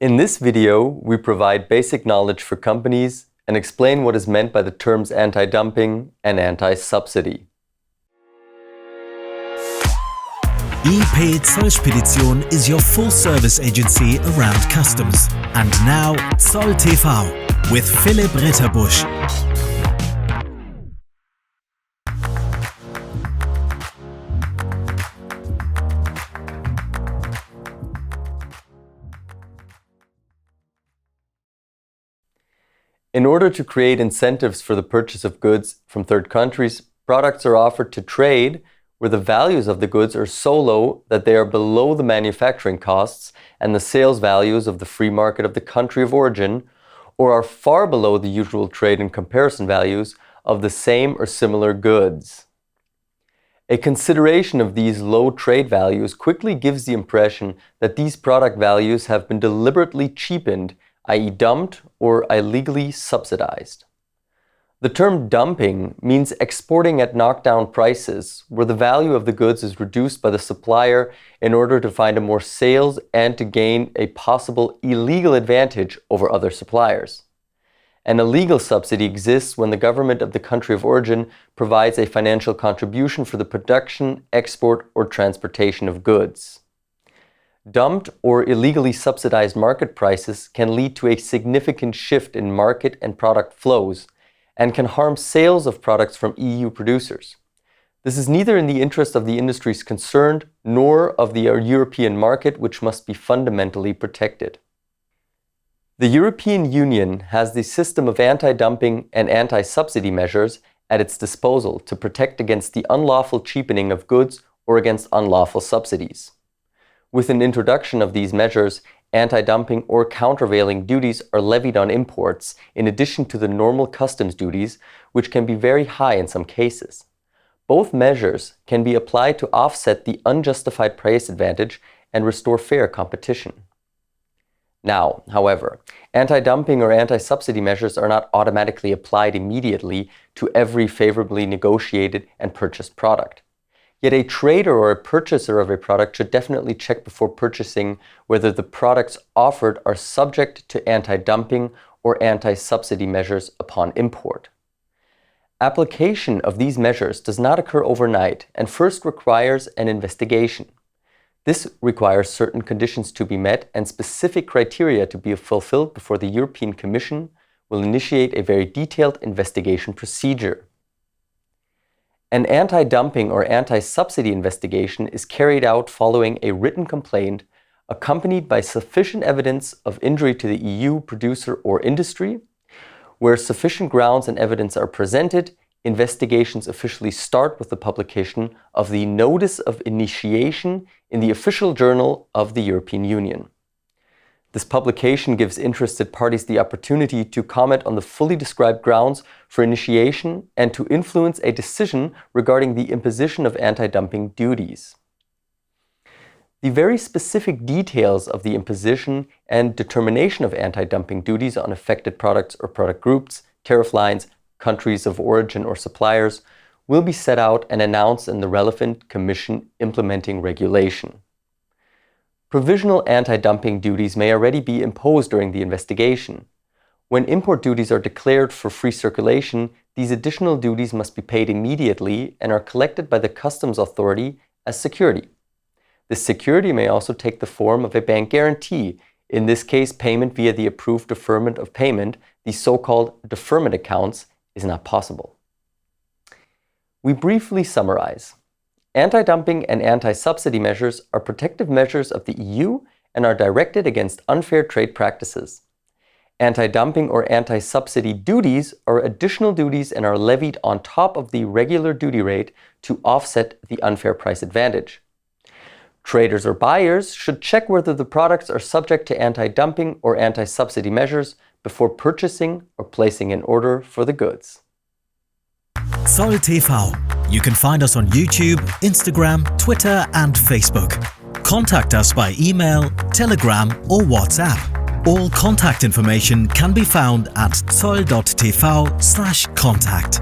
In this video, we provide basic knowledge for companies and explain what is meant by the terms anti-dumping and anti-subsidy. EP Zollspedition is your full-service agency around customs. And now zoll.tv with Philipp Ritterbusch. In order to create incentives for the purchase of goods from third countries, products are offered to trade where the values of the goods are so low that they are below the manufacturing costs and the sales values of the free market of the country of origin, or are far below the usual trade and comparison values of the same or similar goods. A consideration of these low trade values quickly gives the impression that these product values have been deliberately cheapened, i.e. dumped or illegally subsidized. The term dumping means exporting at knockdown prices, where the value of the goods is reduced by the supplier in order to find a more sales and to gain a possible illegal advantage over other suppliers. An illegal subsidy exists when the government of the country of origin provides a financial contribution for the production, export, or transportation of goods. Dumped or illegally subsidized market prices can lead to a significant shift in market and product flows and can harm sales of products from EU producers. This is neither in the interest of the industries concerned nor of the European market, which must be fundamentally protected. The European Union has the system of anti-dumping and anti-subsidy measures at its disposal to protect against the unlawful cheapening of goods or against unlawful subsidies. With an introduction of these measures, anti-dumping or countervailing duties are levied on imports in addition to the normal customs duties, which can be very high in some cases. Both measures can be applied to offset the unjustified price advantage and restore fair competition. Now, however, anti-dumping or anti-subsidy measures are not automatically applied immediately to every favorably negotiated and purchased product. Yet a trader or a purchaser of a product should definitely check before purchasing whether the products offered are subject to anti-dumping or anti-subsidy measures upon import. Application of these measures does not occur overnight and first requires an investigation. This requires certain conditions to be met and specific criteria to be fulfilled before the European Commission will initiate a very detailed investigation procedure. An anti-dumping or anti-subsidy investigation is carried out following a written complaint accompanied by sufficient evidence of injury to the EU producer or industry. Where sufficient grounds and evidence are presented, investigations officially start with the publication of the Notice of Initiation in the Official Journal of the European Union. This publication gives interested parties the opportunity to comment on the fully described grounds for initiation and to influence a decision regarding the imposition of anti-dumping duties. The very specific details of the imposition and determination of anti-dumping duties on affected products or product groups, tariff lines, countries of origin or suppliers will be set out and announced in the relevant Commission implementing regulation. Provisional anti-dumping duties may already be imposed during the investigation. When import duties are declared for free circulation, these additional duties must be paid immediately and are collected by the customs authority as security. This security may also take the form of a bank guarantee, in this case payment via the approved deferment of payment, the so-called deferment accounts, is not possible. We briefly summarize. Anti-dumping and anti-subsidy measures are protective measures of the EU and are directed against unfair trade practices. Anti-dumping or anti-subsidy duties are additional duties and are levied on top of the regular duty rate to offset the unfair price advantage. Traders or buyers should check whether the products are subject to anti-dumping or anti-subsidy measures before purchasing or placing an order for the goods. Zoll.tv. You can find us on YouTube, Instagram, Twitter and Facebook. Contact us by email, Telegram or WhatsApp. All contact information can be found at zoll.tv/contact.